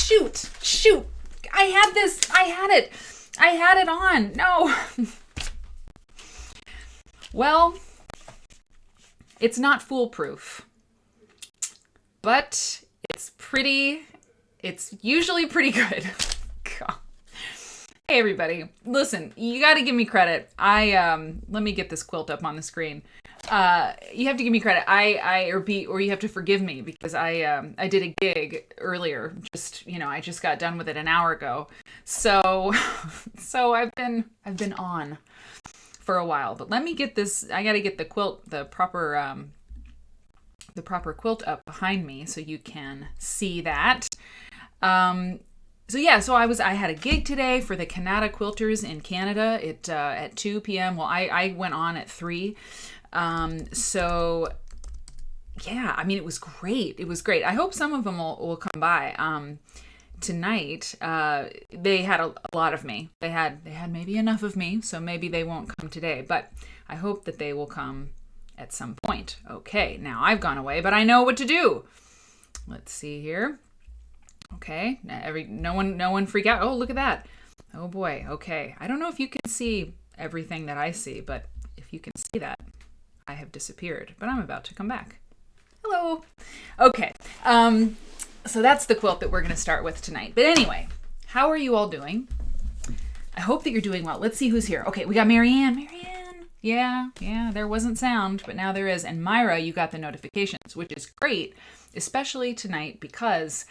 Shoot. I had it on. No. Well, it's not foolproof, but it's usually pretty good. God. Hey everybody, listen, you got to give me credit. Let me get this quilt up on the screen. You have to give me credit. Or you have to forgive me because I did a gig earlier. I just got done with it an hour ago. So I've been on for a while. But let me get this. I got to get the quilt, the proper quilt up behind me so you can see that. So I had a gig today for the Canada Quilters in Canada at 2 p.m. Well, I went on at 3. It was great. It was great. I hope some of them will come by. Tonight, they had a lot of me. They had maybe enough of me, so maybe they won't come today, but I hope that they will come at some point. Okay, now I've gone away, but I know what to do. Let's see here. Okay, no one freak out. Oh, look at that. Oh boy. Okay. I don't know if you can see everything that I see, but if you can see that, I have disappeared, but I'm about to come back. Hello. Okay. So that's the quilt that we're going to start with tonight. But anyway, how are you all doing? I hope that you're doing well. Let's see who's here. Okay, we got Marianne. Yeah, there wasn't sound, but now there is. And Myra, you got the notifications, which is great, especially tonight because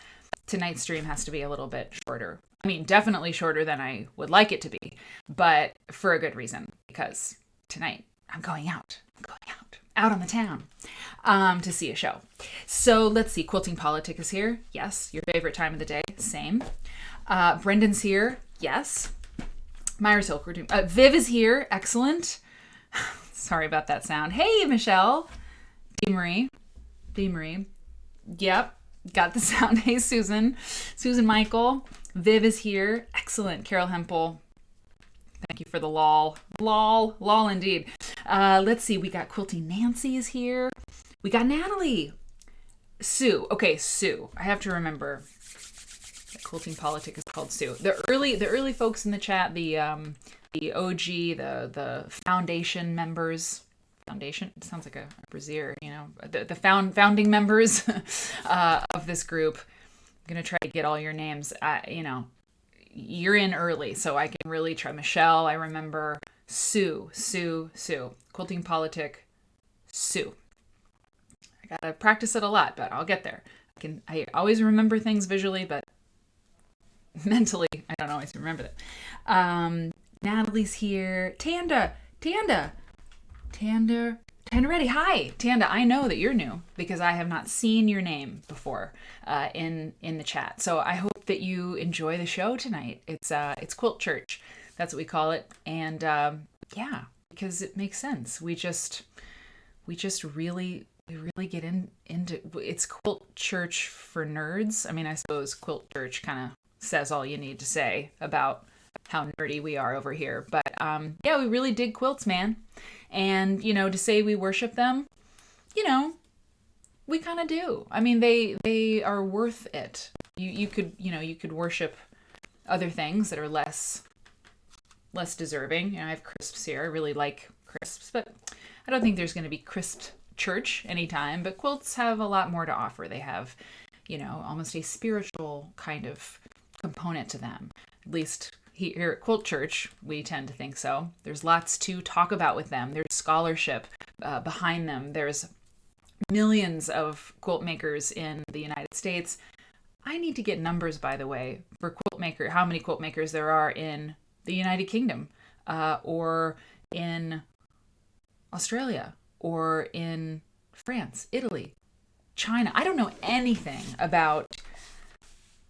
tonight's stream has to be a little bit shorter. I mean, definitely shorter than I would like it to be, but for a good reason, because tonight I'm going out on the town to see a show. So let's see. Quilting Politic is here. Yes. Your favorite time of the day. Same. Brendan's here. Yes. Myra's Hilk. We're doing. Viv is here. Excellent. Sorry about that sound. Hey, Michelle. D. Marie. Yep. Got the sound. Hey, Susan. Susan Michael. Viv is here. Excellent. Carol Hempel. Thank you for the lol. Lol indeed. Let's see. We got Quilting Nancy is here. We got Natalie. Sue. Okay, Sue. I have to remember that Quilting Politic is called Sue. The early folks in the chat, the OG, the foundation members. Foundation? It sounds like a brassiere, the founding members of this group. I'm going to try to get all your names. You're in early, so I can really try. Michelle, I remember. Sue. Quilting Politic, Sue. I gotta practice it a lot, but I'll get there. I always remember things visually, but mentally, I don't always remember that. Natalie's here. Tanda Ready. Hi, Tanda. I know that you're new because I have not seen your name before in the chat. So I hope that you enjoy the show tonight. It's Quilt Church. That's what we call it. And because it makes sense. We just really get into it's Quilt Church for nerds. I mean, I suppose Quilt Church kind of says all you need to say about how nerdy we are over here. But we really dig quilts, man. And, to say we worship them, we kind of do. I mean, they are worth it. You could worship other things that are less deserving. I have crisps here. I really like crisps, but I don't think there's going to be crisp church anytime. But quilts have a lot more to offer. They have, almost a spiritual kind of component to them. At least here at Quilt Church, we tend to think so. There's lots to talk about with them. There's scholarship behind them. There's millions of quilt makers in the United States. I need to get numbers, by the way, for how many quilt makers there are in the United Kingdom, or in Australia, or in France, Italy, China. I don't know anything about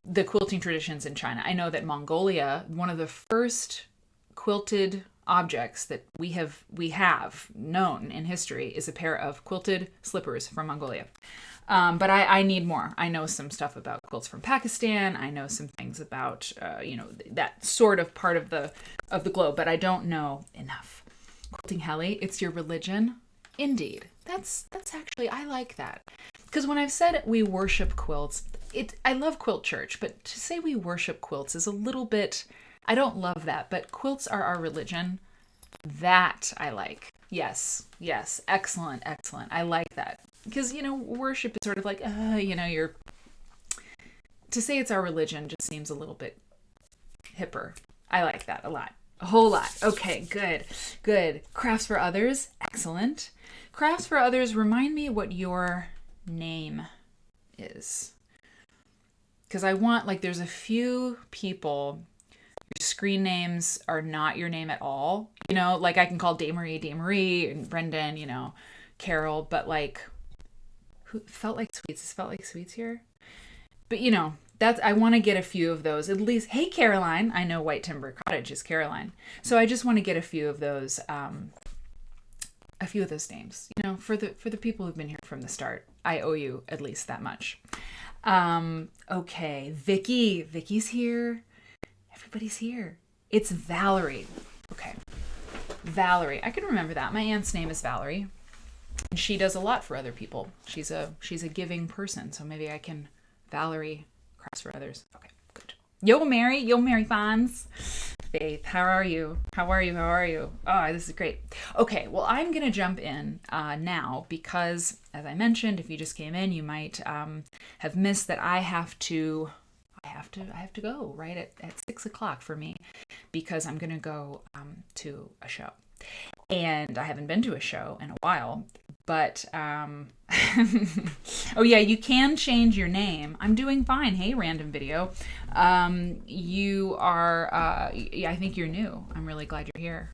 the quilting traditions in China. I know that Mongolia, one of the first quilted objects that we have known in history is a pair of quilted slippers from Mongolia. But I need more. I know some stuff about quilts from Pakistan. I know some things about, that sort of part of the globe, but I don't know enough. Quilting Heli, it's your religion? Indeed. That's actually, I like that. Because when I've said we worship quilts, I love Quilt Church, but to say we worship quilts is a little bit, I don't love that, but quilts are our religion. That I like. Yes. Excellent. I like that. Because, worship is sort of like, to say it's our religion just seems a little bit hipper. I like that a lot. A whole lot. Okay, good. Crafts for others. Excellent. Crafts for others, remind me what your name is. Because I want, there's a few people, your screen names are not your name at all. I can call Damarie, and Brendan, Carol, but who felt like sweets? Is Felt Like Sweets here? But, I want to get a few of those. At least, hey, Caroline. I know White Timber Cottage is Caroline. So I just want to get a few of those names, for the people who've been here from the start. I owe you at least that much. Okay, Vicky's here. Everybody's here. It's Valerie. Okay, Valerie. I can remember that. My aunt's name is Valerie, and she does a lot for other people. She's a giving person, so maybe I can Valerie Crafts for Others. Okay, good. Yo, Mary Fons. Faith, how are you? Oh, this is great. Okay, well, I'm gonna jump in now because, as I mentioned, if you just came in, you might have missed that I have to go right at 6:00 for me because I'm gonna go to a show, and I haven't been to a show in a while. But oh yeah, you can change your name. I'm doing fine. Hey, random video. You are. I think you're new. I'm really glad you're here.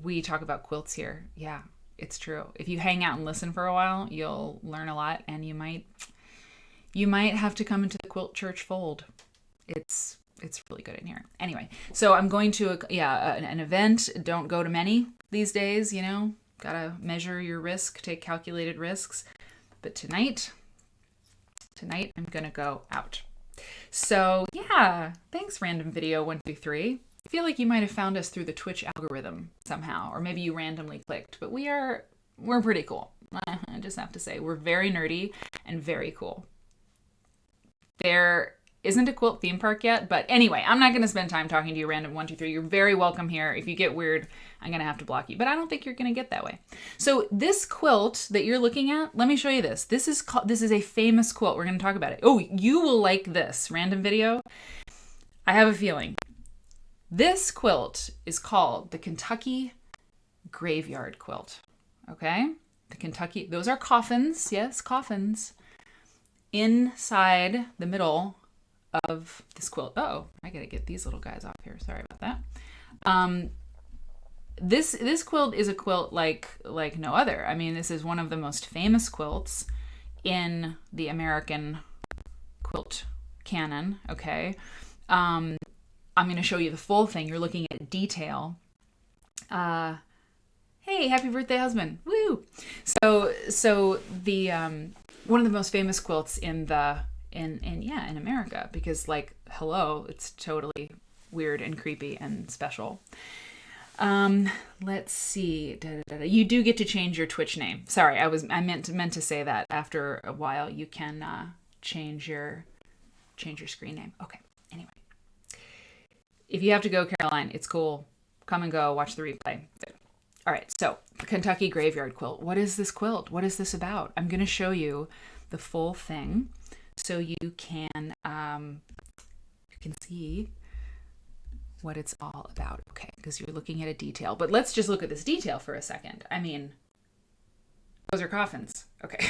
We talk about quilts here. Yeah, it's true. If you hang out and listen for a while, you'll learn a lot, and you might have to come into the Quilt Church fold. It's really good in here. Anyway, so I'm going to an event. Don't go to many these days. Gotta measure your risk, take calculated risks. But tonight I'm gonna go out. So yeah, thanks random video 123. I feel like you might have found us through the Twitch algorithm somehow, or maybe you randomly clicked, but we're pretty cool. I just have to say, we're very nerdy and very cool. There isn't a quilt theme park yet, but anyway, I'm not going to spend time talking to you random 123. You're very welcome here. If you get weird, I'm going to have to block you, but I don't think you're going to get that way. So this quilt that you're looking at, let me show you this. This is a famous quilt. We're going to talk about it. Oh, you will like this random video. I have a feeling. This quilt is called the Kentucky Graveyard Quilt. Okay? Those are coffins. Yes, coffins. Inside the middle of this quilt. Oh, I gotta get these little guys off here. Sorry about that. This quilt is a quilt like no other. I mean, this is one of the most famous quilts in the American quilt canon. Okay. I'm gonna show you the full thing. You're looking at detail. Hey, happy birthday, husband. Woo! So the one of the most famous quilts in America, because hello, it's totally weird and creepy and special. Let's see. You do get to change your Twitch name. Sorry, I meant to say that. After a while you can change your screen name. Okay. Anyway. If you have to go, Caroline, it's cool. Come and go, watch the replay. All right, so Kentucky Graveyard Quilt. What is this quilt? What is this about? I'm going to show you the full thing so you can see what it's all about. Okay, because you're looking at a detail. But let's just look at this detail for a second. I mean, those are coffins. Okay.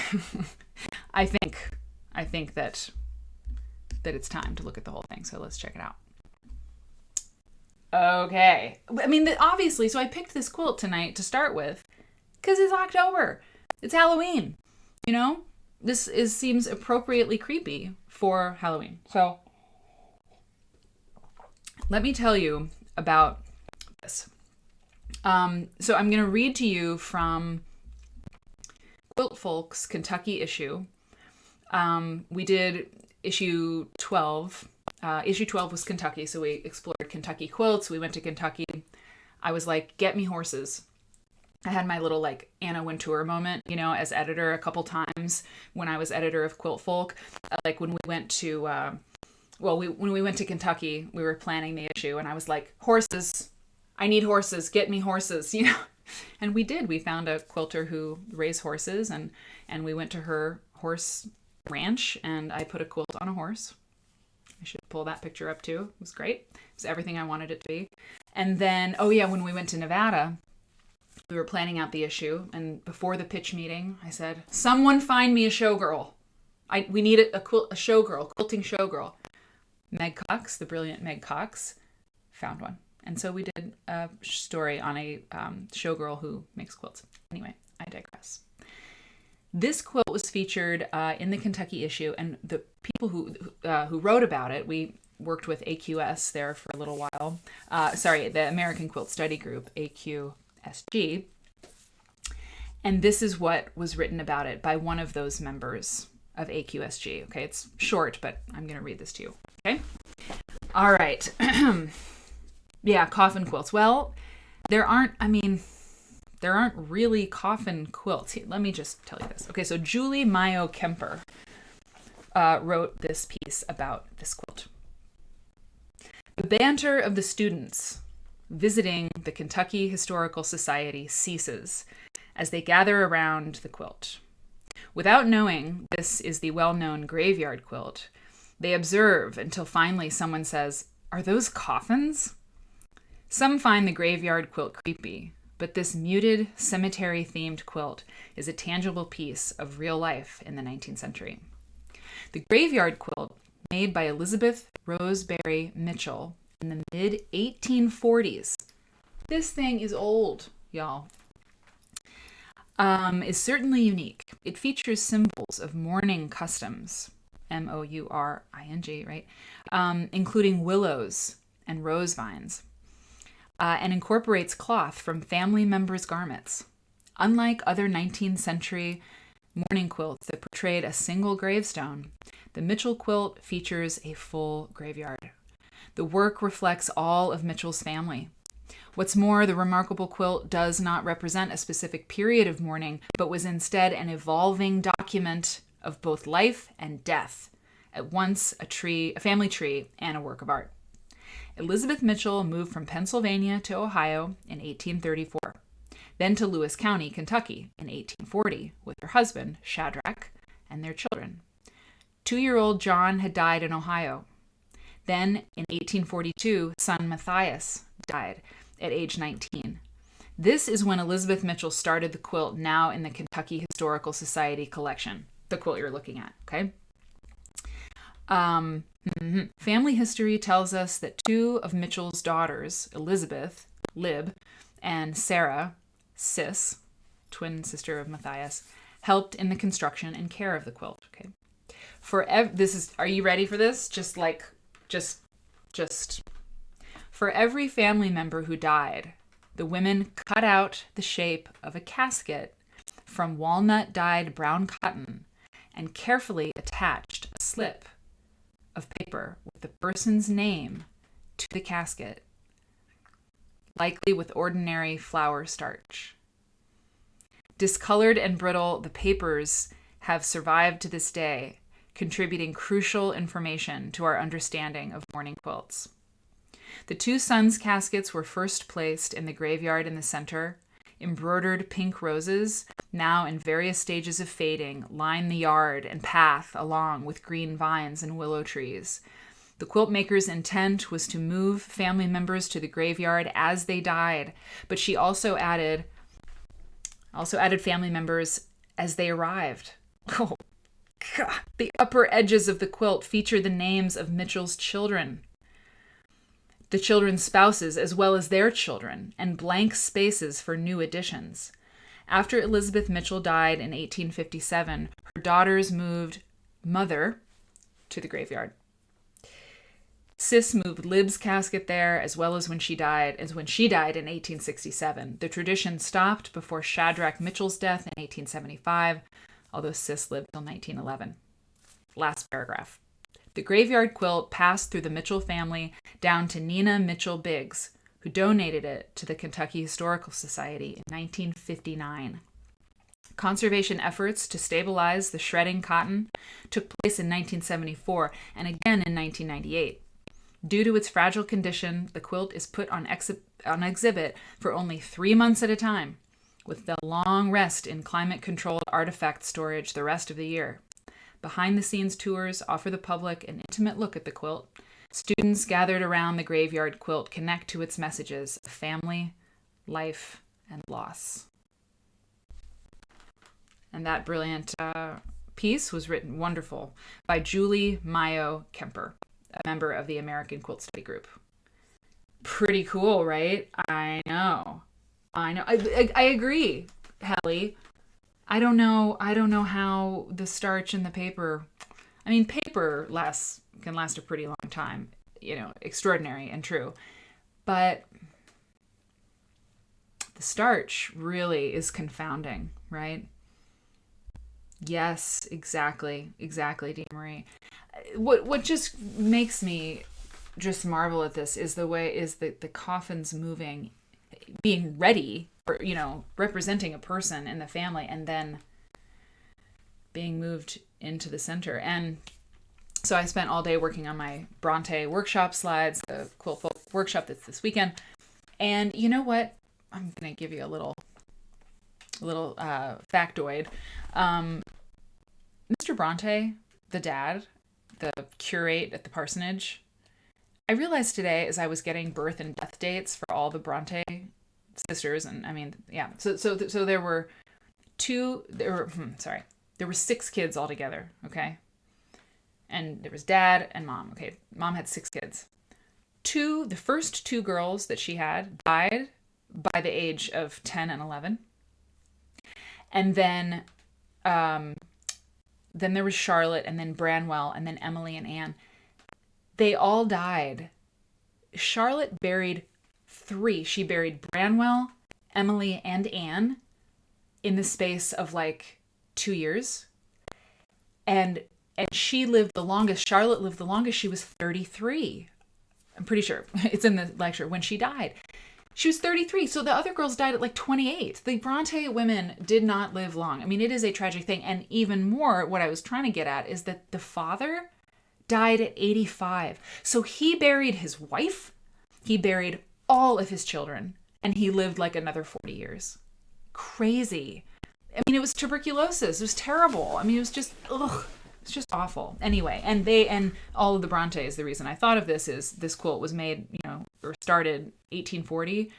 I think that it's time to look at the whole thing. So let's check it out. Okay. I mean, obviously, so I picked this quilt tonight to start with because it's October. It's Halloween. This seems appropriately creepy for Halloween. So let me tell you about this. So I'm going to read to you from Quilt Folk's Kentucky issue. We did issue 12. Issue 12 was Kentucky, so we explored Kentucky quilts. We went to Kentucky. I was like, get me horses. I had my little like Anna Wintour moment, as editor a couple times when I was editor of Quilt Folk. Like when we went to, when we went to Kentucky, we were planning the issue and I was like, horses, I need horses, get me horses, And we did. We found a quilter who raised horses and we went to her horse ranch and I put a quilt on a horse. I should pull that picture up too. It was great. It was everything I wanted it to be. And then, when we went to Nevada, we were planning out the issue. And before the pitch meeting, I said, someone find me a showgirl. We need a showgirl, quilting showgirl. Meg Cox, the brilliant Meg Cox, found one. And so we did a story on a showgirl who makes quilts. Anyway, I digress. This quilt was featured in the Kentucky issue, and the people who wrote about it, we worked with AQS there for a little while. The American Quilt Study Group, AQSG. And this is what was written about it by one of those members of AQSG. Okay, it's short, but I'm going to read this to you. Okay? All right. Yeah, coffin quilts. Well, there aren't really coffin quilts. Here, let me just tell you this. Okay, so Julie Mayo Kemper wrote this piece about this quilt. The banter of the students visiting the Kentucky Historical Society ceases as they gather around the quilt. Without knowing this is the well-known graveyard quilt, they observe until finally someone says, "Are those coffins?" Some find the graveyard quilt creepy, but this muted, cemetery-themed quilt is a tangible piece of real life in the 19th century. The graveyard quilt, made by Elizabeth Roseberry Mitchell in the mid-1840s, this thing is old, y'all, is certainly unique. It features symbols of mourning customs, M-O-U-R-I-N-G, right? Including willows and rose vines. And incorporates cloth from family members' garments. Unlike other 19th century mourning quilts that portrayed a single gravestone, the Mitchell quilt features a full graveyard. The work reflects all of Mitchell's family. What's more, the remarkable quilt does not represent a specific period of mourning, but was instead an evolving document of both life and death, at once a family tree, and a work of art. Elizabeth Mitchell moved from Pennsylvania to Ohio in 1834, then to Lewis County, Kentucky in 1840 with her husband, Shadrach, and their children. 2-year-old John had died in Ohio. Then in 1842, son Matthias died at age 19. This is when Elizabeth Mitchell started the quilt now in the Kentucky Historical Society collection, the quilt you're looking at, okay? Family history tells us that 2 of Mitchell's daughters, Elizabeth, Lib, and Sarah, Sis, twin sister of Matthias, helped in the construction and care of the quilt. Okay, are you ready for this? Just for every family member who died, the women cut out the shape of a casket from walnut-dyed brown cotton and carefully attached a slip of paper with the person's name to the casket, likely with ordinary flour starch. Discolored and brittle, the papers have survived to this day, contributing crucial information to our understanding of mourning quilts. The 2 sons' caskets were first placed in the graveyard in the center. Embroidered pink roses, now in various stages of fading, line the yard and path along with green vines and willow trees. The quilt maker's intent was to move family members to the graveyard as they died, but she also added family members as they arrived. Oh, God. The upper edges of the quilt feature the names of Mitchell's children, the children's spouses, as well as their children, and blank spaces for new additions. After Elizabeth Mitchell died in 1857, her daughters moved Mother to the graveyard. Sis moved Lib's casket there, as well as when she died in 1867. The tradition stopped before Shadrach Mitchell's death in 1875, although Sis lived till 1911. Last paragraph. The graveyard quilt passed through the Mitchell family down to Nina Mitchell Biggs, who donated it to the Kentucky Historical Society in 1959. Conservation efforts to stabilize the shredding cotton took place in 1974 and again in 1998. Due to its fragile condition, the quilt is put on exhibit for only 3 months at a time, with the long rest in climate-controlled artifact storage the rest of the year. Behind-the-scenes tours offer the public an intimate look at the quilt. Students gathered around the graveyard quilt connect to its messages of family, life, and loss. And that brilliant piece was written, wonderful, by Julie Mayo Kemper, a member of the American Quilt Study Group. Pretty cool, right? I know. I agree, Hallie. I don't know how the starch in the paper, paper can last a pretty long time, extraordinary and true. But the starch really is confounding, right? Yes, exactly, Dee Marie. What just makes me just marvel at this is the coffins moving, being ready, or representing a person in the family, and then being moved into the center. And so I spent all day working on my Bronte workshop slides, the Quilt Folk workshop that's this weekend. And you know what? I'm gonna give you a little factoid. Mr. Bronte, the dad, the curate at the parsonage, I realized today as I was getting birth and death dates for all the Bronte sisters, and so there were 6 kids altogether, okay? And there was dad and mom, okay? Mom had 6 kids. The first 2 girls that she had died by the age of 10 and 11. And then there was Charlotte, and then Branwell, and then Emily and Anne. They all died. Charlotte buried 3. She buried Branwell, Emily, and Anne in the space of 2 years. And she lived the longest. Charlotte lived the longest. She was 33. I'm pretty sure. It's in the lecture when she died. She was 33. So the other girls died at 28. The Bronte women did not live long. It is a tragic thing. And even more, what I was trying to get at is that the father died at 85. So he buried his wife, he buried all of his children, and he lived another 40 years. Crazy. It was tuberculosis. It was terrible. It was just, it's just awful. Anyway, and all of the Brontes, the reason I thought of this is this quilt was made, or started 1840.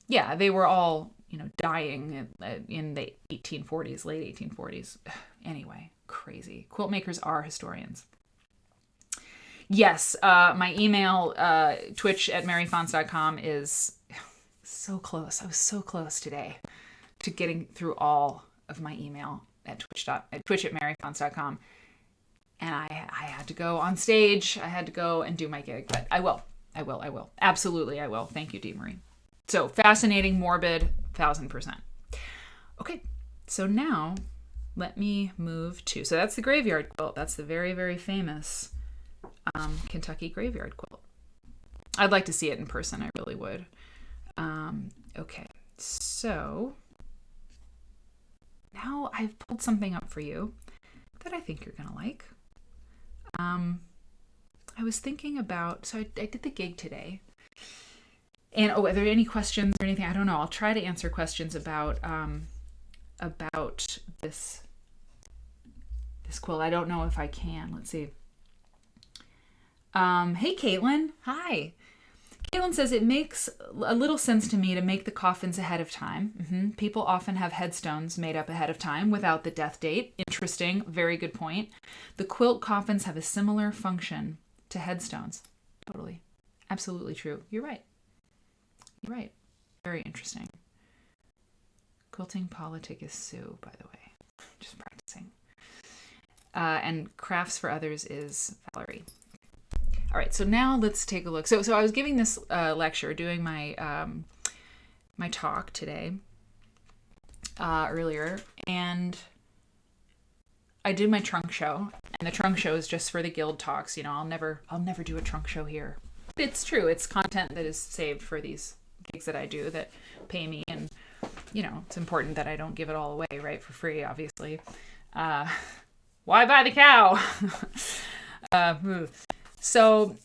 Yeah, they were all, dying in the 1840s, late 1840s. Anyway, crazy. Quilt makers are historians. Yes, my email, twitch@maryfons.com is so close. I was so close today to getting through all of my email at twitch@maryfons.com. And I had to go on stage. I had to go and do my gig, but I will. Absolutely, I will. Thank you, Dee Marie. So fascinating, morbid, 1000%. Okay, so now let me move to, so that's the graveyard quilt. That's the very, very famous Kentucky graveyard quilt. I'd like to see it in person. I really would. Okay, so now I've pulled something up for you that I think you're gonna like. I was thinking about, so I did the gig today, and are there any questions or anything? I don't know. I'll try to answer questions about this quilt. I don't know if I can. Let's see. Hey, Caitlin. Hi. Caitlin says, it makes a little sense to me to make the coffins ahead of time. People often have headstones made up ahead of time without the death date. Interesting. Very good point. The quilt coffins have a similar function to headstones. Totally. Absolutely true. You're right. Very interesting. Quilting politic is Sue, by the way. Just practicing. And crafts for others is Valerie. All right, so now let's take a look. So I was giving this lecture, doing my my talk today, earlier, and I did my trunk show, and the trunk show is just for the guild talks. I'll never do a trunk show here. It's true. It's content that is saved for these gigs that I do that pay me, and it's important that I don't give it all away, right, for free, obviously. Why buy the cow? So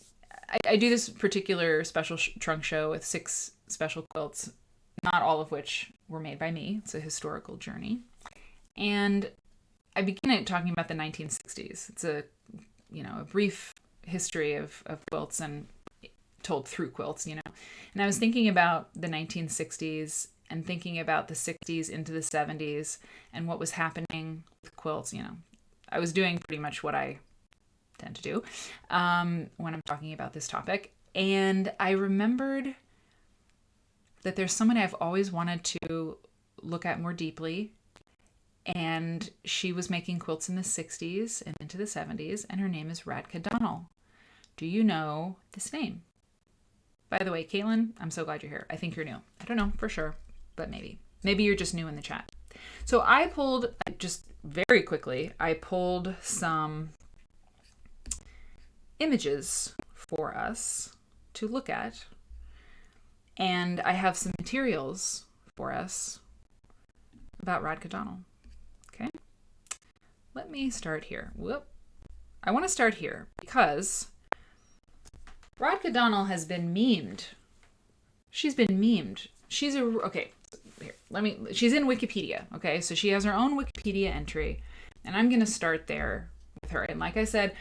I do this particular special trunk show with 6 special quilts, not all of which were made by me. It's a historical journey. And I begin it talking about the 1960s. It's a brief history of quilts and told through quilts, And I was thinking about the 1960s and thinking about the 60s into the 70s and what was happening with quilts. I was doing pretty much what I tend to do when I'm talking about this topic. And I remembered that there's someone I've always wanted to look at more deeply. And she was making quilts in the 60s and into the 70s, and her name is Radka Donnell. Do you know this name? By the way, Caitlin, I'm so glad you're here. I think you're new. I don't know for sure, but maybe. Maybe you're just new in the chat. So I pulled, just very quickly, I pulled some images for us to look at. And I have some materials for us about Radka Donnell. Okay. Let me start here. I want to start here because Radka Donnell has been memed. She's been memed. She's in Wikipedia. Okay. So she has her own Wikipedia entry, and I'm going to start there with her. And like I said,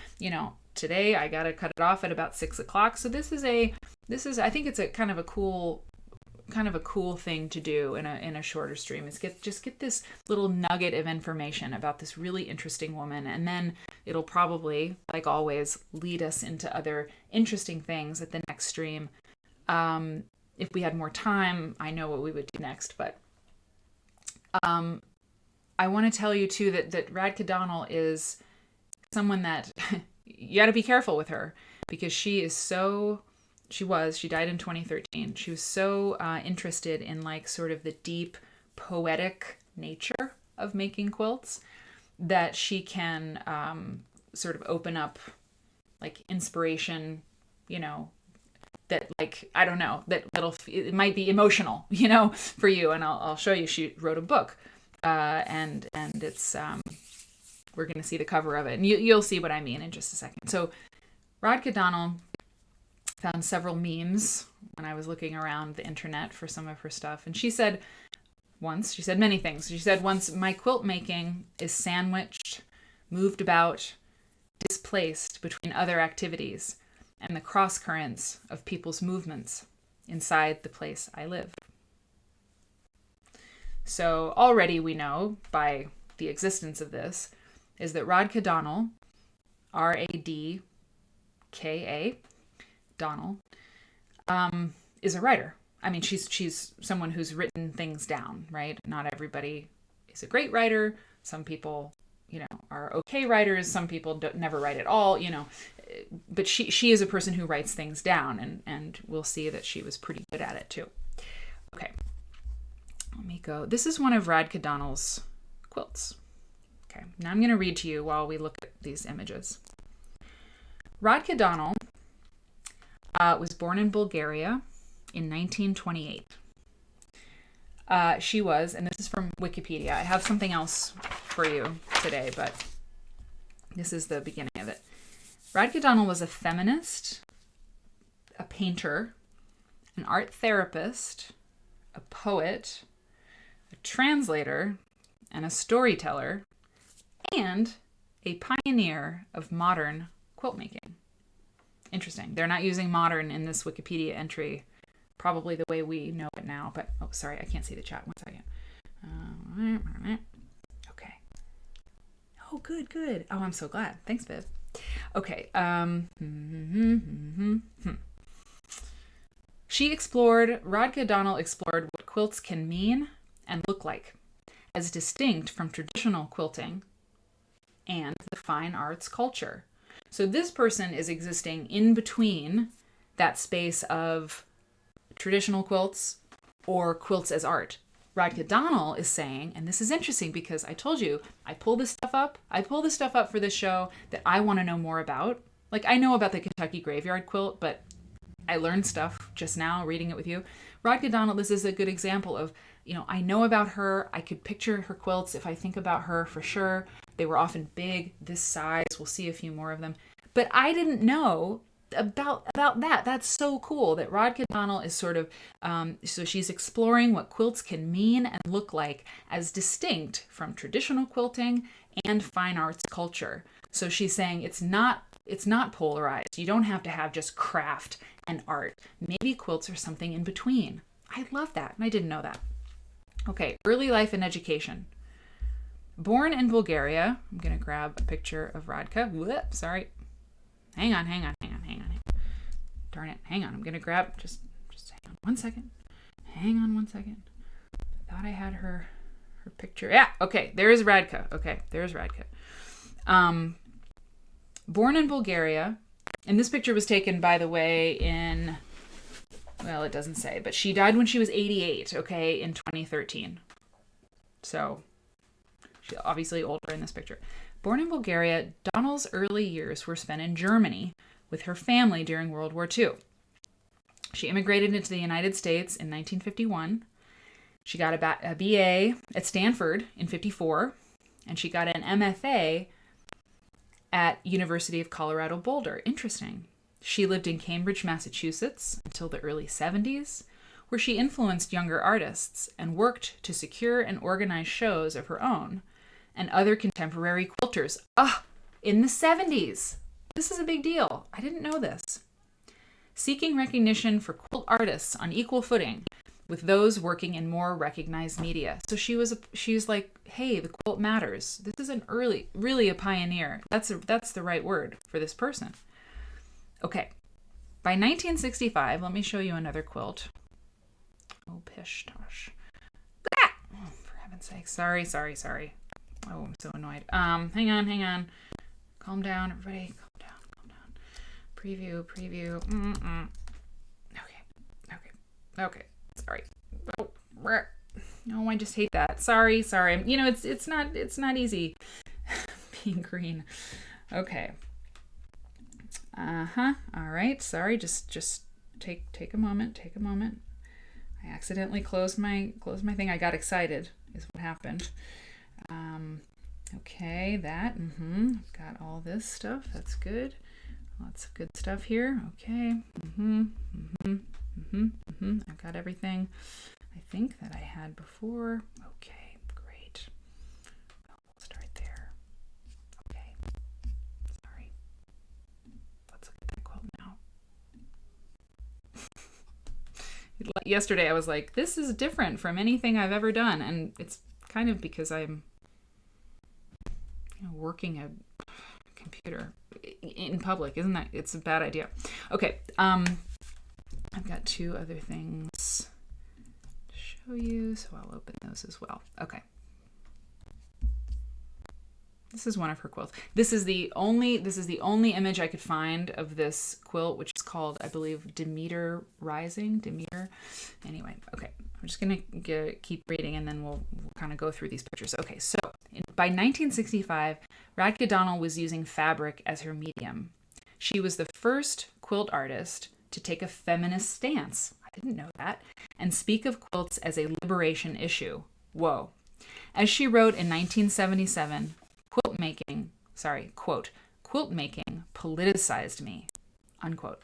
today I got to cut it off at about 6:00. So this is I think it's a kind of a cool thing to do in a shorter stream, is get this little nugget of information about this really interesting woman, and then it'll probably, like always, lead us into other interesting things at the next stream. If we had more time, I know what we would do next, but I want to tell you too that Radka Donnell is someone that you got to be careful with her, because she died in 2013. She was so interested in sort of the deep poetic nature of making quilts that she can sort of open up inspiration, that I don't know, it might be emotional, for you. And I'll show you, she wrote a book and it's, we're going to see the cover of it, and you'll see what I mean in just a second. So Radka Donnell found several memes when I was looking around the internet for some of her stuff. And she said many things. She said once, "My quilt making is sandwiched, moved about, displaced between other activities and the cross currents of people's movements inside the place I live." So already we know by the existence of this is that Radka Donnell, Radka Donnell, is a writer. I mean, she's someone who's written things down, right? Not everybody is a great writer. Some people, are okay writers. Some people never write at all, But she is a person who writes things down, and we'll see that she was pretty good at it too. Okay, let me go. This is one of Radka Donnell's quilts. Okay, now I'm going to read to you while we look at these images. Radka Donnell was born in Bulgaria in 1928. She was, and this is from Wikipedia. I have something else for you today, but this is the beginning of it. Radka Donnell was a feminist, a painter, an art therapist, a poet, a translator, and a storyteller, and a pioneer of modern quilt making. Interesting. They're not using modern in this Wikipedia entry, probably the way we know it now, but, oh, sorry, I can't see the chat. 1 second. Okay. Oh, good. Oh, I'm so glad. Thanks, Viv. Okay. Radka Donnell explored what quilts can mean and look like, as distinct from traditional quilting and the fine arts culture. So this person is existing in between that space of traditional quilts or quilts as art. Radka Donnell is saying, and this is interesting because I told you, I pull this stuff up for this show that I want to know more about. I know about the Kentucky graveyard quilt, but I learned stuff just now reading it with you. Radka Donnell, this is a good example of, I know about her. I could picture her quilts if I think about her for sure. They were often big, this size. We'll see a few more of them. But I didn't know about that. That's so cool that Radka Donnell is sort of, so she's exploring what quilts can mean and look like as distinct from traditional quilting and fine arts culture. So she's saying it's not polarized. You don't have to have just craft and art. Maybe quilts are something in between. I love that, and I didn't know that. Okay, early life and education. Born in Bulgaria, I'm going to grab a picture of Radka. Whoop, sorry. Hang on. Darn it, hang on. I'm going to grab, just hang on 1 second. Hang on 1 second. I thought I had her picture. Yeah, okay, there's Radka. Born in Bulgaria, and this picture was taken, by the way, in, well, it doesn't say, but she died when she was 88, okay, in 2013. So, she's obviously older in this picture. Born in Bulgaria, Donnell's early years were spent in Germany with her family during World War II. She immigrated into the United States in 1951. She got a BA at Stanford in 54, and she got an MFA at University of Colorado Boulder. Interesting. She lived in Cambridge, Massachusetts until the early 70s, where she influenced younger artists and worked to secure and organize shows of her own and other contemporary quilters. In the 70s. This is a big deal. I didn't know this. Seeking recognition for quilt artists on equal footing with those working in more recognized media. So she's like, hey, the quilt matters. This is really a pioneer. That's the right word for this person. Okay. By 1965, let me show you another quilt. Oh, pish tosh. Ah! Oh, for heaven's sake. Sorry. Oh, I'm so annoyed. Hang on. Calm down, everybody. Calm down. Preview. Okay. Sorry. Oh, I just hate that. Sorry. It's not easy being green. Okay. All right. Sorry. Just take a moment. I accidentally closed my thing. I got excited is what happened. Okay, that. Got all this stuff. That's good. Lots of good stuff here. Okay. I've got everything I think that I had before. Okay, great. We'll start there. Okay. Sorry. Let's look at that quilt now. Yesterday I was like, this is different from anything I've ever done, and it's kind of because I'm working a computer in public. Isn't that, it's a bad idea. Okay, I've got two other things to show you, so I'll open those as well. Okay. This is one of her quilts. This is the only image I could find of this quilt, which is called, I believe, Demeter Rising. Anyway, okay. I'm just going to keep reading, and then we'll kind of go through these pictures. Okay, so by 1965, Radka Donnell was using fabric as her medium. She was the first quilt artist to take a feminist stance. I didn't know that. And speak of quilts as a liberation issue. Whoa. As she wrote in 1977, quote making politicized me, unquote.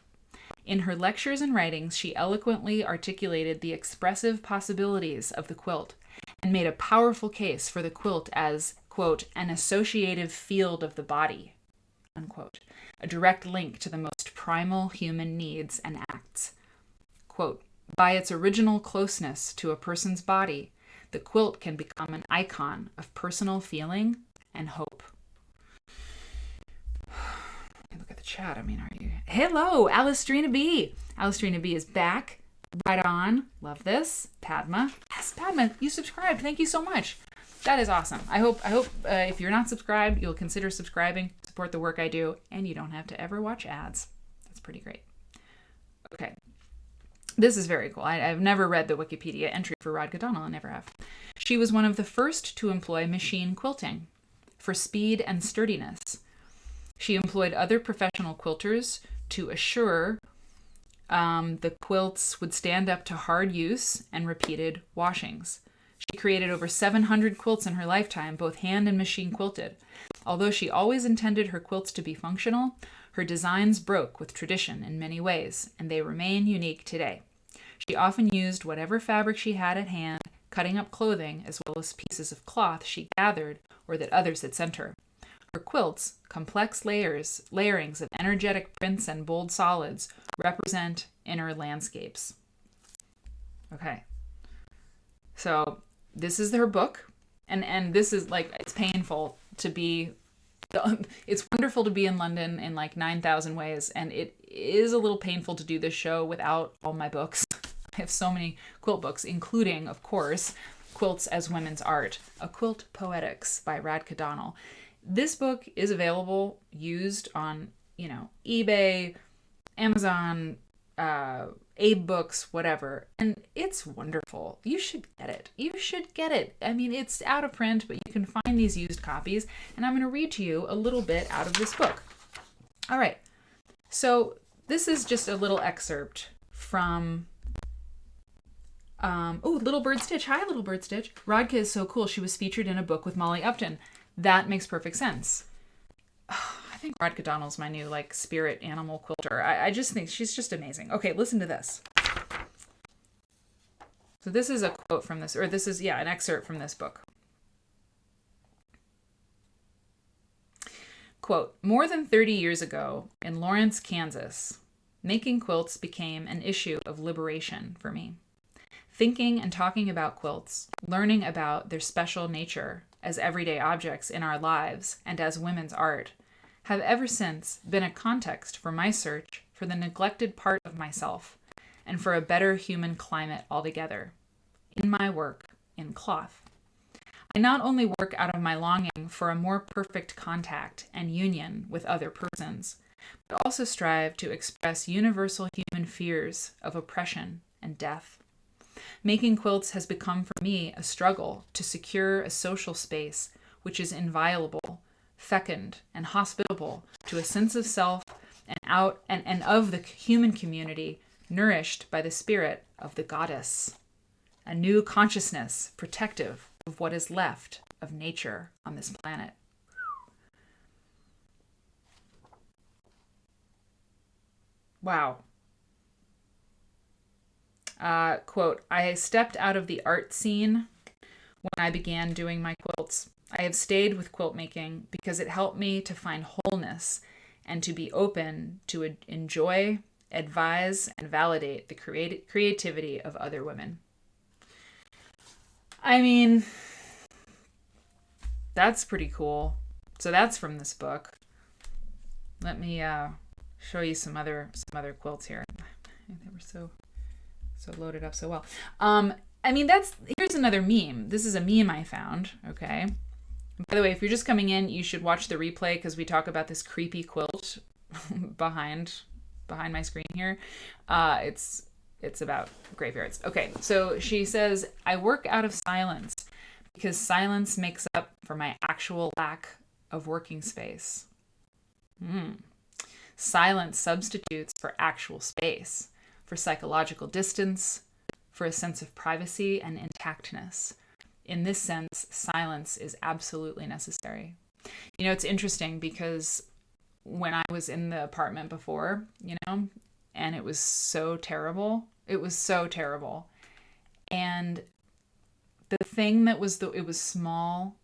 In her lectures and writings, she eloquently articulated the expressive possibilities of the quilt and made a powerful case for the quilt as, quote, an associative field of the body, unquote, a direct link to the most primal human needs and acts. Quote, by its original closeness to a person's body, the quilt can become an icon of personal feeling and hope. Look at the chat. I mean, are you... Hello, Alistrina B. Alistrina B is back. Right on. Love this. Padma. Yes, Padma, you subscribed. Thank you so much. That is awesome. I hope if you're not subscribed, you'll consider subscribing, support the work I do, and you don't have to ever watch ads. That's pretty great. Okay. This is very cool. I've never read the Wikipedia entry for Radka Donnell. I never have. She was one of the first to employ machine quilting for speed and sturdiness. She employed other professional quilters to assure The quilts would stand up to hard use and repeated washings. She created over 700 quilts in her lifetime, both hand and machine quilted. Although she always intended her quilts to be functional, her designs broke with tradition in many ways, and they remain unique today. She often used whatever fabric she had at hand, cutting up clothing as well as pieces of cloth she gathered or that others had sent her. Her quilts, complex layerings of energetic prints and bold solids, represent inner landscapes. Okay. So this is her book, and this is like, it's painful to be, it's wonderful to be in London in like 9,000 ways, and it is a little painful to do this show without all my books. I have so many quilt books, including, of course, Quilts as Women's Art, A Quilt Poetics by Radka Donnell. This book is available used on, eBay, Amazon, Abe Books, whatever. And it's wonderful. You should get it. You should get it. I mean, it's out of print, but you can find these used copies. And I'm going to read to you a little bit out of this book. All right. So this is just a little excerpt from... Little Bird Stitch. Hi, Little Bird Stitch. Radka is so cool. She was featured in a book with Molly Upton. That makes perfect sense. I think Radka Donnell's my new, spirit animal quilter. I just think she's just amazing. Okay, listen to this. So this is a quote from this, or this is, an excerpt from this book. Quote, more than 30 years ago in Lawrence, Kansas, making quilts became an issue of liberation for me. Thinking and talking about quilts, learning about their special nature as everyday objects in our lives and as women's art, have ever since been a context for my search for the neglected part of myself and for a better human climate altogether. In my work in cloth, I not only work out of my longing for a more perfect contact and union with other persons, but also strive to express universal human fears of oppression and death. Making quilts has become for me a struggle to secure a social space which is inviolable, fecund, and hospitable to a sense of self and of the human community nourished by the spirit of the goddess. A new consciousness protective of what is left of nature on this planet. Wow. Quote, I stepped out of the art scene when I began doing my quilts. I have stayed with quilt making because it helped me to find wholeness and to be open to enjoy, advise, and validate the creativity of other women. I mean, that's pretty cool. So that's from this book. Let me show you some other quilts here. They were so loaded up so well. Here's another meme. This is a meme I found, okay? And by the way, if you're just coming in, you should watch the replay because we talk about this creepy quilt behind my screen here. It's about graveyards. Okay, so she says, I work out of silence because silence makes up for my actual lack of working space. Silence substitutes for actual space, for psychological distance, for a sense of privacy and intactness. In this sense, silence is absolutely necessary. It's interesting because when I was in the apartment before, and it was so terrible. It was so terrible. And the thing that was it was small,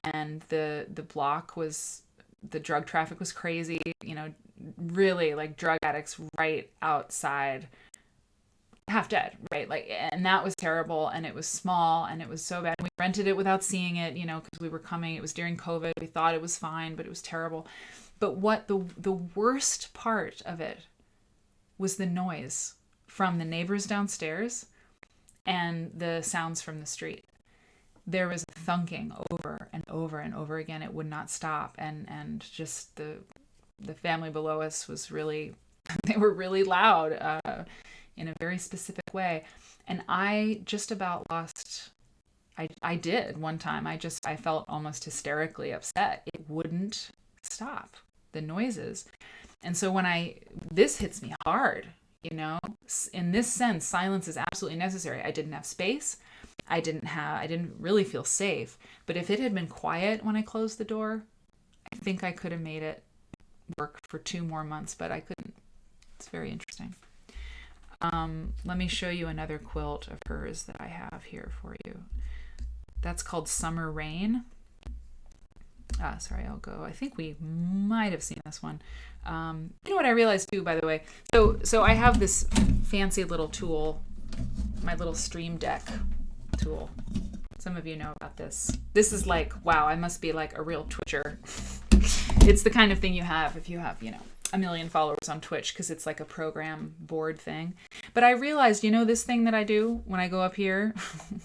and the block was, the drug traffic was crazy, really like drug addicts right outside, half dead, right? And that was terrible, and it was small, and it was so bad. We rented it without seeing it, because we were coming. It was during COVID. We thought it was fine, but it was terrible. But what the worst part of it was the noise from the neighbors downstairs and the sounds from the street. There was thunking over and over and over again. It would not stop, and just the family below us was really, they were really loud in a very specific way. And I just about lost, I did one time. I felt almost hysterically upset. It wouldn't stop, the noises. And so when this hits me hard, You know, in this sense, silence is absolutely necessary. I didn't have space. I didn't really feel safe. But if it had been quiet when I closed the door, I think I could have made it work for 2 more months, but I couldn't. It's very interesting. Let me show you another quilt of hers that I have here for you. That's called Summer Rain. Sorry, I'll go. I think we might have seen this one. You know what I realized too, by the way? So I have this fancy little tool, my little Stream Deck tool. Some of you know about this. This is like, wow, I must be like a real Twitcher. It's the kind of thing you have if you have, 1 million followers on Twitch, because it's like a program board thing. But I realized, this thing that I do when I go up here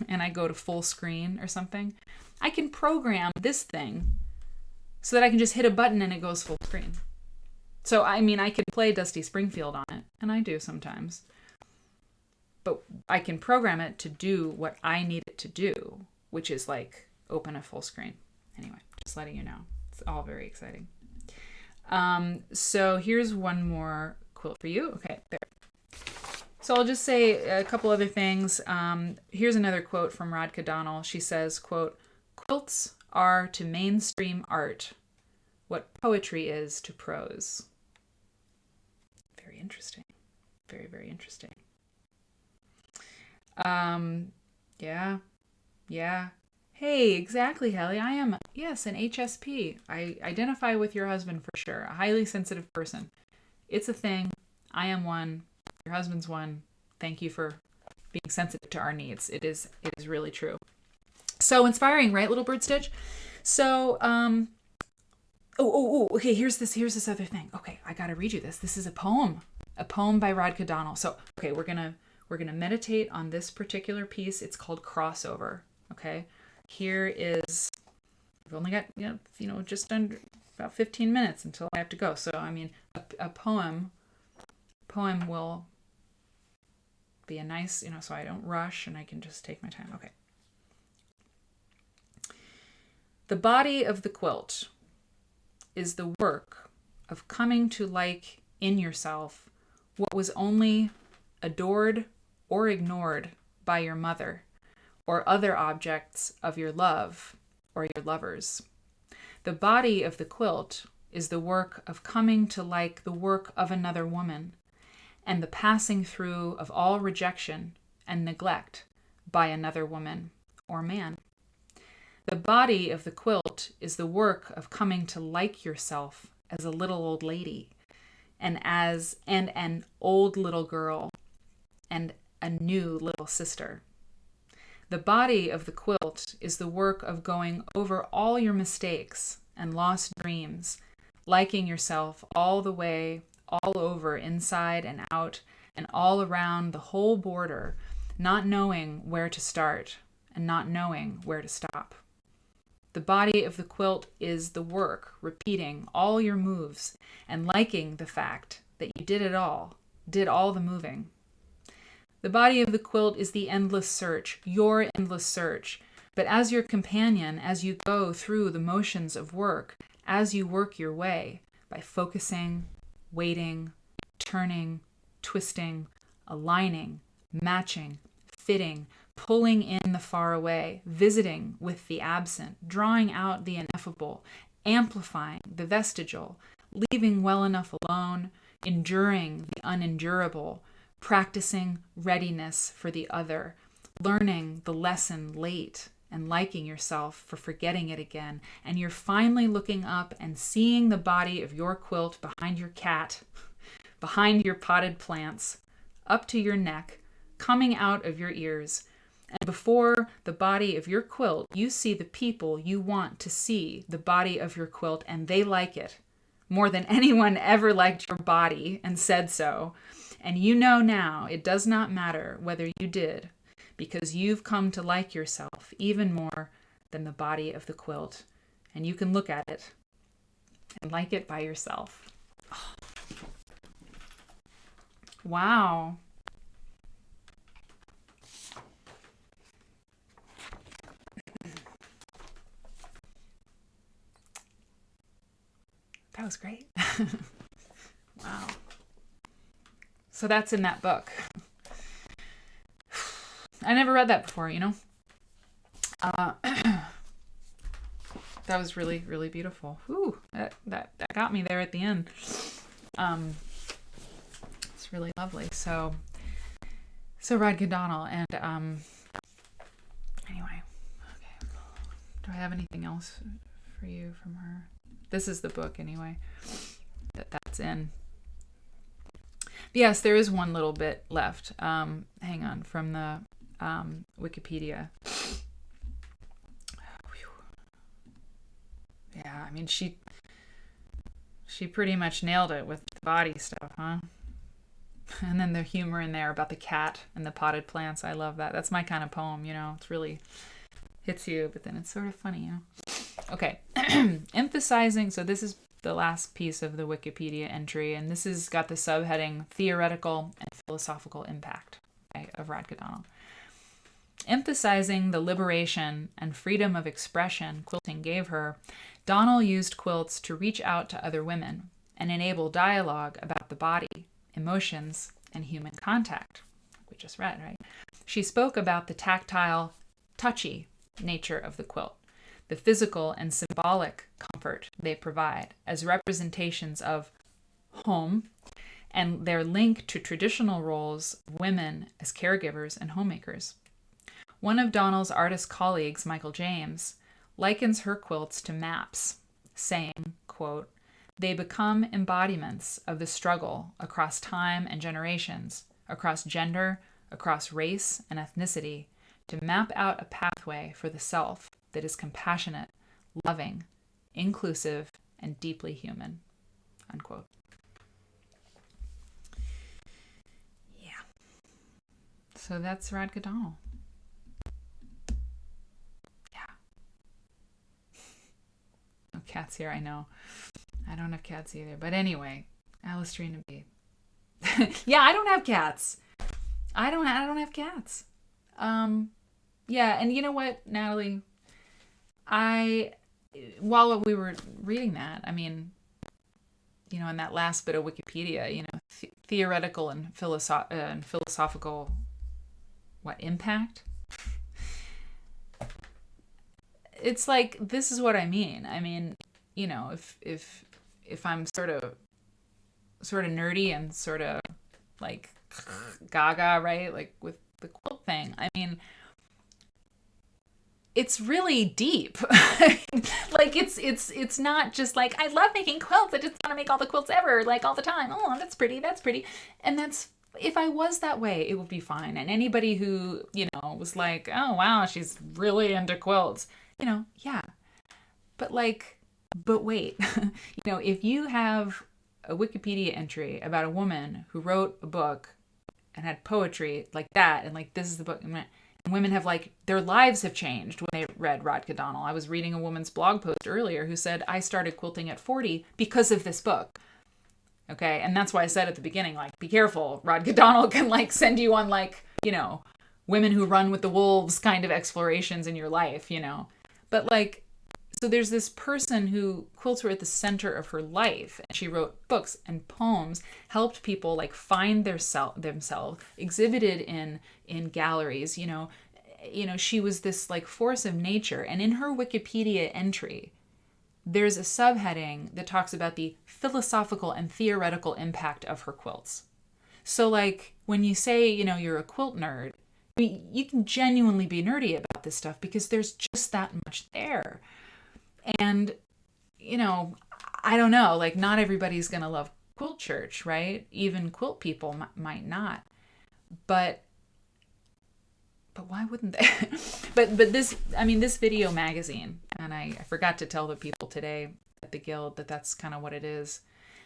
and I go to full screen or something, I can program this thing so that I can just hit a button and it goes full screen. So, I can play Dusty Springfield on it, and I do sometimes. But I can program it to do what I need it to do, which is like open a full screen. Anyway, just letting you know. It's all very exciting. So here's one more quilt for you. Okay, there. So I'll just say a couple other things. Here's another quote from Radka Donnell. She says, quote, "Quilts are to mainstream art what poetry is to prose." Very interesting. Very, very interesting. Yeah. Hey, exactly, Helly. I am, yes, an HSP. I identify with your husband for sure. A highly sensitive person. It's a thing. I am one. Your husband's one. Thank you for being sensitive to our needs. It is really true. So inspiring, right, Little Bird Stitch? So, okay, here's this other thing. Okay, I gotta read you this. This is a poem by Radka Donnell. So, okay, we're gonna meditate on this particular piece. It's called Crossover. Okay, here is. I've only got just under about 15 minutes until I have to go. So a poem will be a nice, so I don't rush and I can just take my time. Okay. The body of the quilt is the work of coming to like in yourself what was only adored or ignored by your mother or other objects of your love or your lovers. The body of the quilt is the work of coming to like the work of another woman and the passing through of all rejection and neglect by another woman or man. The body of the quilt is the work of coming to like yourself as a little old lady and as an old little girl and a new little sister. The body of the quilt is the work of going over all your mistakes and lost dreams, liking yourself all the way, all over, inside and out, and all around the whole border, not knowing where to start and not knowing where to stop. The body of the quilt is the work, repeating all your moves and liking the fact that you did all the moving. The body of the quilt is the endless search, your endless search, but as your companion as you go through the motions of work, as you work your way by focusing, waiting, turning, twisting, aligning, matching, fitting, pulling in the far away, visiting with the absent, drawing out the ineffable, amplifying the vestigial, leaving well enough alone, enduring the unendurable, practicing readiness for the other, learning the lesson late and liking yourself for forgetting it again, and you're finally looking up and seeing the body of your quilt behind your cat, behind your potted plants, up to your neck, coming out of your ears. And before the body of your quilt, you see the people you want to see the body of your quilt, and they like it more than anyone ever liked your body and said so. And you know now it does not matter whether you did, because you've come to like yourself even more than the body of the quilt. And you can look at it and like it by yourself. Oh. Wow. That was great. Wow. So that's in that book. I never read that before, you know? That was really, really beautiful. Whew, that got me there at the end. It's really lovely. So Radka Donnell, and anyway, okay. Do I have anything else for you from her? This is the book anyway that's in. Yes, there is one little bit left. Hang on, from the Wikipedia. Yeah, I mean, she pretty much nailed it with the body stuff, huh? And then the humor in there about the cat and the potted plants. I love that. That's my kind of poem, you know. It's really hits you, but then it's sort of funny, you know. Okay. Emphasizing, so this is the last piece of the Wikipedia entry, and this has got the subheading Theoretical and Philosophical Impact, okay, of Radka Donnell. Emphasizing the liberation and freedom of expression quilting gave her, Donnell used quilts to reach out to other women and enable dialogue about the body, emotions, and human contact. We just read, right? She spoke about the tactile, touchy nature of the quilt, the physical and symbolic comfort they provide as representations of home, and their link to traditional roles of women as caregivers and homemakers. One of Donnell's artist colleagues, Michael James, likens her quilts to maps, saying, quote, "They become embodiments of the struggle across time and generations, across gender, across race and ethnicity, to map out a pathway for the self that is compassionate, loving, inclusive, and deeply human." Unquote. Yeah. So that's Radka Donnell. No cats here, I know. I don't have cats either. But anyway, Alistrina B. Yeah, I don't have cats. I don't have cats. Yeah, and you know what, Natalie? While we were reading that, I mean, you know, in that last bit of Wikipedia, you know, theoretical and philosophical, what, impact? It's like, this is what I mean. I mean, you know, if I'm sort of nerdy and sort of like gaga, right? Like with the quilt thing. I mean, it's really deep. Like it's not just like, I love making quilts. I just want to make all the quilts ever, like all the time. Oh, that's pretty. That's pretty. And that's, if I was that way, it would be fine. And anybody who, you know, was like, oh wow, she's really into quilts, you know, yeah. But wait, you know, if you have a Wikipedia entry about a woman who wrote a book and had poetry like that, and like, this is the book, and women have, like, their lives have changed when they read Radka Donnell. I was reading a woman's blog post earlier who said, I started quilting at 40 because of this book. Okay. And that's why I said at the beginning, like, be careful. Radka Donnell can, like, send you on, like, you know, women who run with the wolves kind of explorations in your life, you know. But, like, so there's this person who quilts were at the center of her life, and she wrote books and poems, helped people, like, find themselves, exhibited in galleries, you know, she was this, like, force of nature. And in her Wikipedia entry, there's a subheading that talks about the philosophical and theoretical impact of her quilts. So, like, when you say, you know, you're a quilt nerd, you can genuinely be nerdy about this stuff because there's just that much there. And, you know, I don't know, like, not everybody's going to love Quilt Church, right? Even quilt people might not. But why wouldn't they? but this, I mean, this video magazine, and I forgot to tell the people today at the Guild that that's kind of what it is.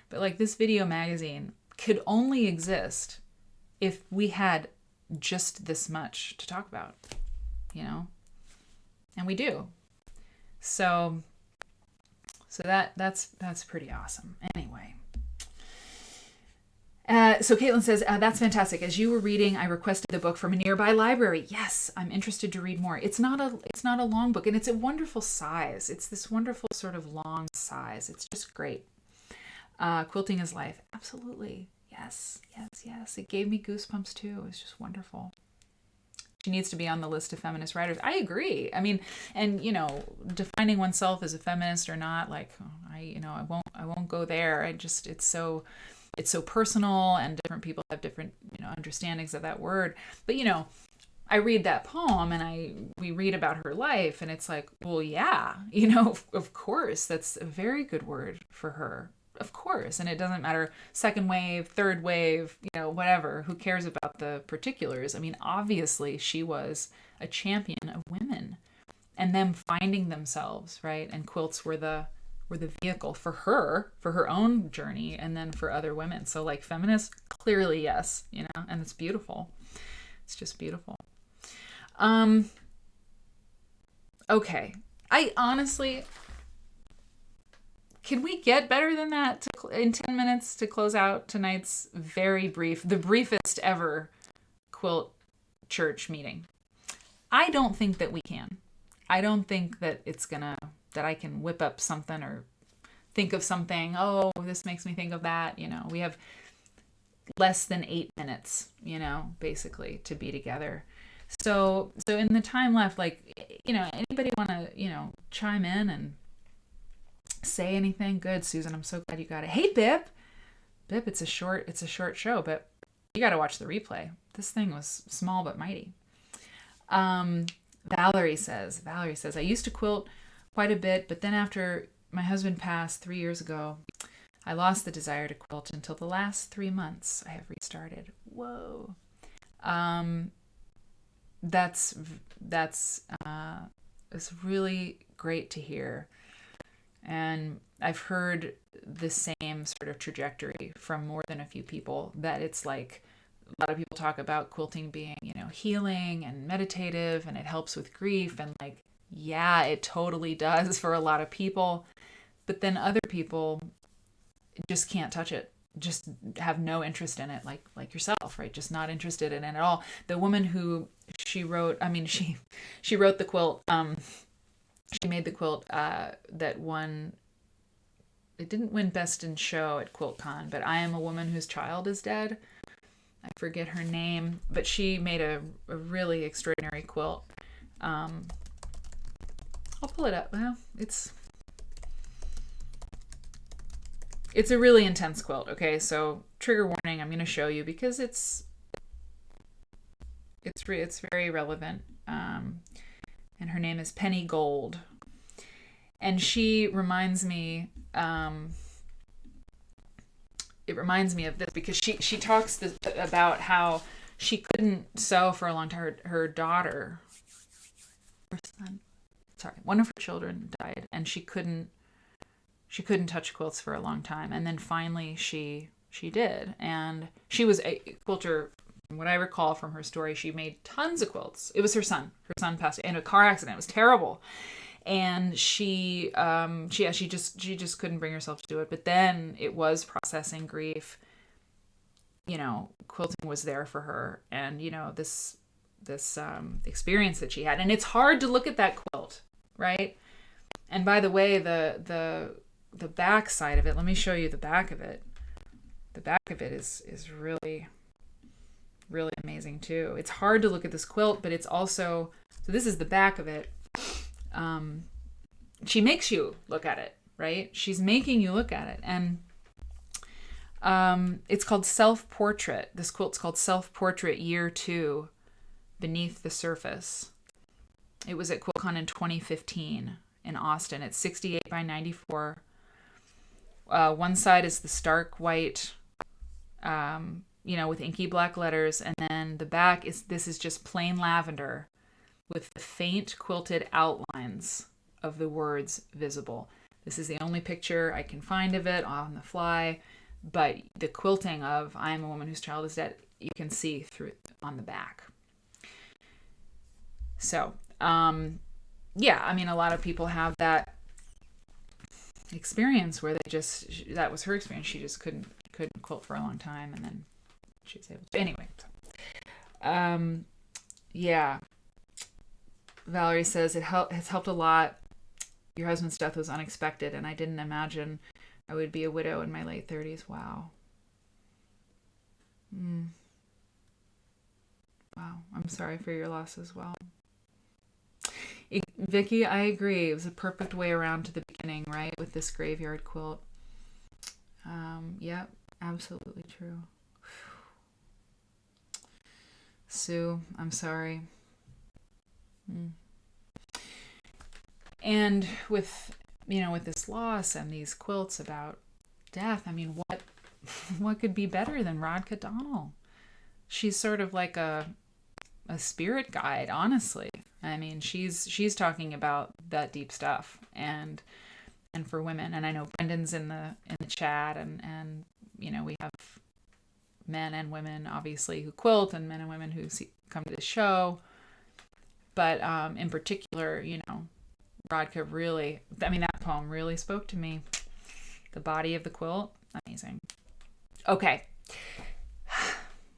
But, like, this video magazine could only exist if we had just this much to talk about, you know? And we do. So that's pretty awesome. Anyway. So Caitlin says, that's fantastic. As you were reading, I requested the book from a nearby library. Yes, I'm interested to read more. It's not a long book, and it's a wonderful size. It's this wonderful sort of long size. It's just great. Quilting is life. Absolutely. Yes, yes, yes. It gave me goosebumps too. It was just wonderful. She needs to be on the list of feminist writers. I agree. I mean, and defining oneself as a feminist or not, like I won't go there. It's so personal, and different people have different understandings of that word. But I read that poem and we read about her life, and it's like, well, yeah, of course, that's a very good word for her. Of course. And it doesn't matter second wave, third wave, whatever. Who cares about the particulars? I mean, obviously she was a champion of women and them finding themselves, right? And quilts were the vehicle for her own journey, and then for other women. So like feminists, clearly yes, and it's beautiful. It's just beautiful. Okay. I honestly, can we get better than that in 10 minutes to close out tonight's the briefest ever Quilt Church meeting? I don't think that we can. I don't think that that I can whip up something or think of something. Oh, this makes me think of that. We have less than 8 minutes, basically to be together. So in the time left, like, anybody want to, chime in and say anything? Good, Susan. I'm so glad you got it. Hey, Bip, it's a short show, but you got to watch the replay. This thing was small but mighty. Valerie says, I used to quilt quite a bit, but then after my husband passed 3 years ago, I lost the desire to quilt until the last 3 months. I have restarted. Whoa. It's really great to hear. And I've heard the same sort of trajectory from more than a few people, that it's like a lot of people talk about quilting being, healing and meditative, and it helps with grief. And like, yeah, it totally does for a lot of people. But then other people just can't touch it, just have no interest in it, like yourself, right? Just not interested in it at all. The woman who she wrote the quilt, she made the quilt that won, it didn't win Best in Show at QuiltCon, but I am a woman whose child is dead. I forget her name, but she made a really extraordinary quilt. I'll pull it up. Well, it's a really intense quilt. Okay, so trigger warning. I'm going to show you because it's very relevant. And her name is Penny Gold, and she reminds me. It reminds me of this because she talks about how she couldn't sew for a long time. Her daughter, her son, one of her children died, and she couldn't touch quilts for a long time. And then finally she did. And she was a quilter. From what I recall from her story, she made tons of quilts. It was her son. Her son passed in a car accident. It was terrible. And she just couldn't bring herself to do it. But then it was processing grief. Quilting was there for her. And, this experience that she had. And it's hard to look at that quilt, right? And by the way, the back side of it, let me show you the back of it. The back of it is really, really amazing too. It's hard to look at this quilt, but it's also, so this is the back of it. She makes you look at it, right? She's making you look at it. And it's called Self-Portrait. This quilt's called Self-Portrait Year 2, Beneath the Surface. It was at QuiltCon in 2015 in Austin. It's 68 by 94. One side is the stark white, with inky black letters. And then the back this is just plain lavender with the faint quilted outlines of the words visible. This is the only picture I can find of it on the fly, but the quilting of I am a woman whose child is dead, you can see through on the back. So, yeah, I mean, a lot of people have that experience where that was her experience. She just couldn't quilt for a long time, and then she was able to. Anyway, yeah. Valerie says it has helped a lot. Your husband's death was unexpected, and I didn't imagine I would be a widow in my late 30s. Wow. Wow, I'm sorry for your loss as well. Vicky, I agree. It was a perfect way around to the beginning, right? With this graveyard quilt. Yep, absolutely true. Sue, I'm sorry. And with this loss and these quilts about death, I mean, what could be better than Radka Donnell? She's sort of like a spirit guide, honestly. I mean, she's talking about that deep stuff and for women. And I know Brendan's in the chat, and we have men and women obviously who quilt, and men and women who come to the show. But in particular, Radka really, I mean, that poem really spoke to me. The body of the quilt, amazing. Okay,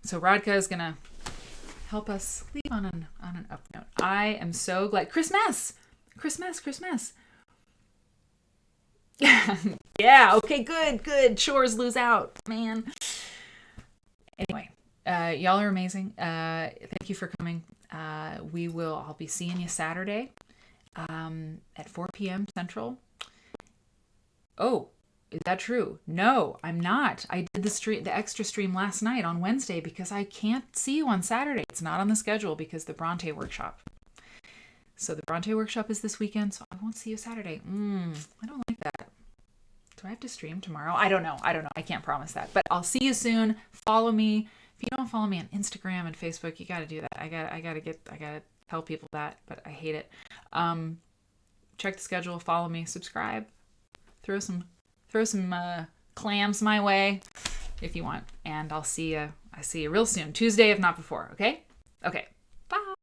so Radka is gonna help us leave on an up note. I am so glad. Christmas. Yeah. Okay. Good. Chores lose out, man. Anyway, y'all are amazing. Thank you for coming. I'll be seeing you Saturday, at 4 p.m. Central. Oh, is that true? No, I'm not. I did the extra stream last night on Wednesday because I can't see you on Saturday. It's not on the schedule because the Bronte workshop. So the Bronte workshop is this weekend, so I won't see you Saturday. I don't like that. Do I have to stream tomorrow? I don't know. I can't promise that. But I'll see you soon. Follow me. If you don't follow me on Instagram and Facebook, you got to do that. I gotta tell people that, but I hate it. Check the schedule. Follow me. Subscribe. Throw some clams my way if you want. And I'll see you real soon. Tuesday, if not before. Okay.